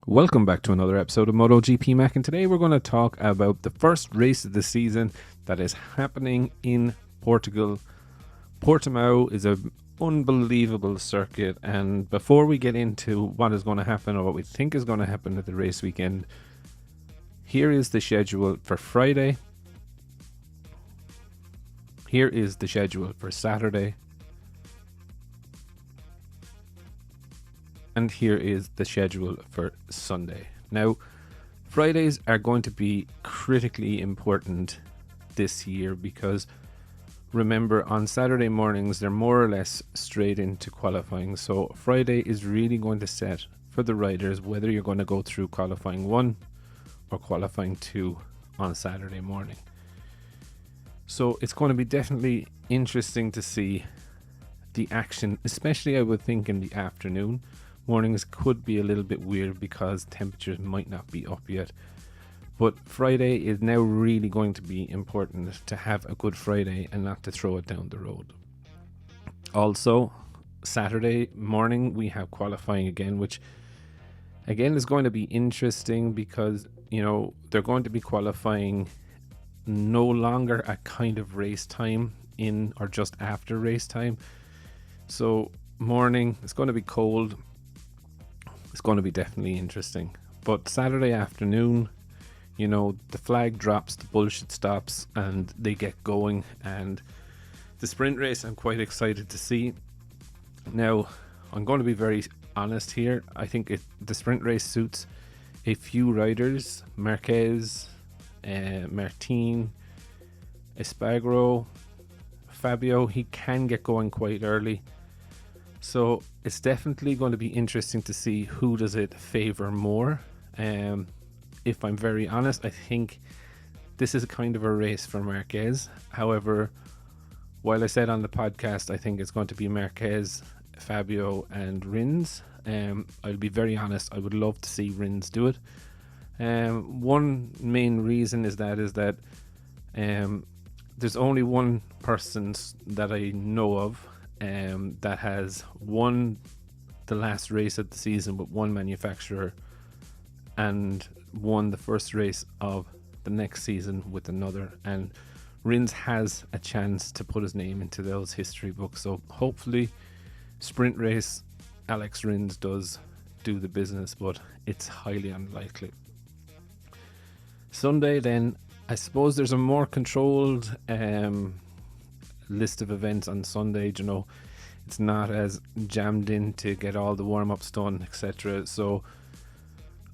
Welcome back to another episode of Motogp Mac, and today we're going to talk about the first race of the season that is happening in Portugal. Portimão is an unbelievable circuit, and before we get into what is going to happen or what we think is going to happen at the race weekend, here is the schedule for Friday. Here is the schedule for Saturday. And here is the schedule for Sunday. Now, Fridays are going to be critically important this year because remember, on Saturday mornings, they're more or less straight into qualifying. So Friday is really going to set for the riders whether you're going to go through qualifying 1 or qualifying 2 on Saturday morning. So it's going to be definitely interesting to see the action, especially I would think in the afternoon. Mornings could be a little bit weird because temperatures might not be up yet. But Friday is now really going to be important to have a good Friday and not to throw it down the road. Also, Saturday morning we have qualifying again, which again is going to be interesting because, you know, they're going to be qualifying no longer at kind of race time in or just after race time. So morning, it's going to be cold. It's going to be definitely interesting. But Saturday afternoon, you know, the flag drops, the bullshit stops, and they get going. And the sprint race, I'm quite excited to see. Now, I'm going to be very honest here. I think the sprint race suits a few riders. Marquez, Martin, Espargaro, Fabio. He can get going quite early. So it's definitely going to be interesting to see who does it favor more. If I'm very honest, I think this is kind of a race for Marquez. However, while I said on the podcast I think it's going to be Marquez, Fabio and Rins, I'll be very honest, I would love to see Rins do it. One main reason is that there's only one person that I know of that has won the last race of the season with one manufacturer and won the first race of the next season with another, and Rins has a chance to put his name into those history books. So hopefully sprint race Alex Rins does do the business, but it's highly unlikely. Sunday then, I suppose there's a more controlled list of events on Sunday. You know, it's not as jammed in to get all the warm-ups done, etc. So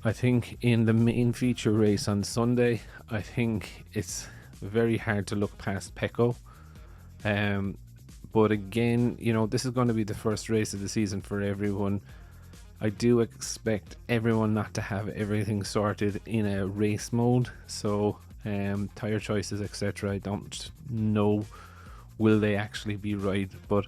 I think in the main feature race on Sunday, I think it's very hard to look past Pecco. But again, you know, this is going to be the first race of the season for everyone. I do expect everyone not to have everything sorted in a race mode. So tire choices, etc. I don't know will they actually be right, but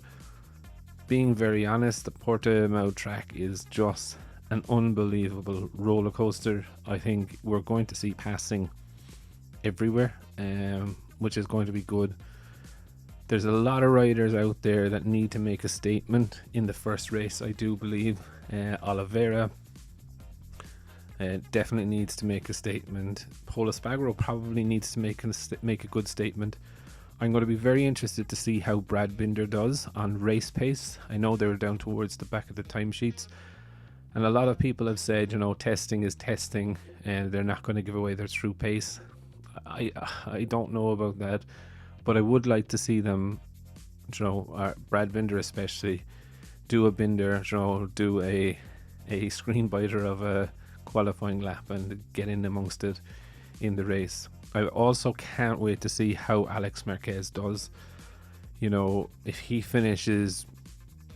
being very honest, the Portimão track is just an unbelievable roller coaster. I think we're going to see passing everywhere, which is going to be good. There's a lot of riders out there that need to make a statement in the first race, I do believe. Oliveira definitely needs to make a statement. Pol Espargaro probably needs to make a good statement. I'm going to be very interested to see how Brad Binder does on race pace. I know they were down towards the back of the timesheets, and a lot of people have said, you know, testing is testing and they're not going to give away their true pace. I don't know about that, but I would like to see them, you know, Brad Binder especially, do a Binder, you know, do a screen biter of a qualifying lap and get in amongst it in the race. I also can't wait to see how Alex Marquez does. You know, if he finishes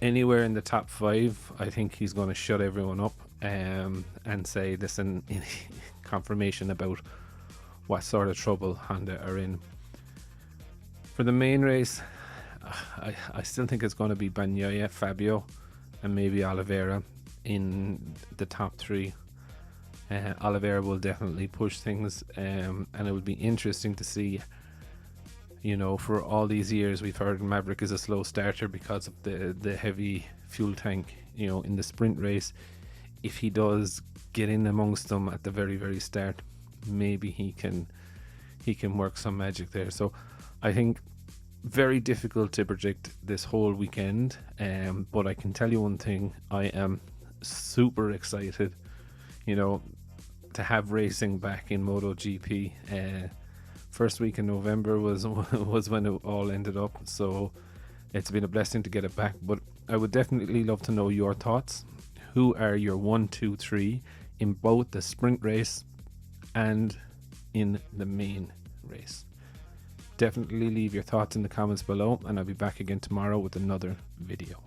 anywhere in the top 5, I think he's going to shut everyone up and say, listen, confirmation about what sort of trouble Honda are in. For the main race, I still think it's going to be Bagnaia, Fabio and maybe Oliveira in the top 3. Oliveira will definitely push things, and it would be interesting to see, you know, for all these years we've heard Maverick is a slow starter because of the heavy fuel tank, you know, in the sprint race. If he does get in amongst them at the very start, maybe he can work some magic there. So I think very difficult to predict this whole weekend, but I can tell you one thing: I am super excited, to have racing back in MotoGP. First week in November was when it all ended up, so it's been a blessing to get it back. But I would definitely love to know your thoughts. Who are your 1, 2, 3 in both the sprint race and in the main race? Definitely leave your thoughts in the comments below, and I'll be back again tomorrow with another video.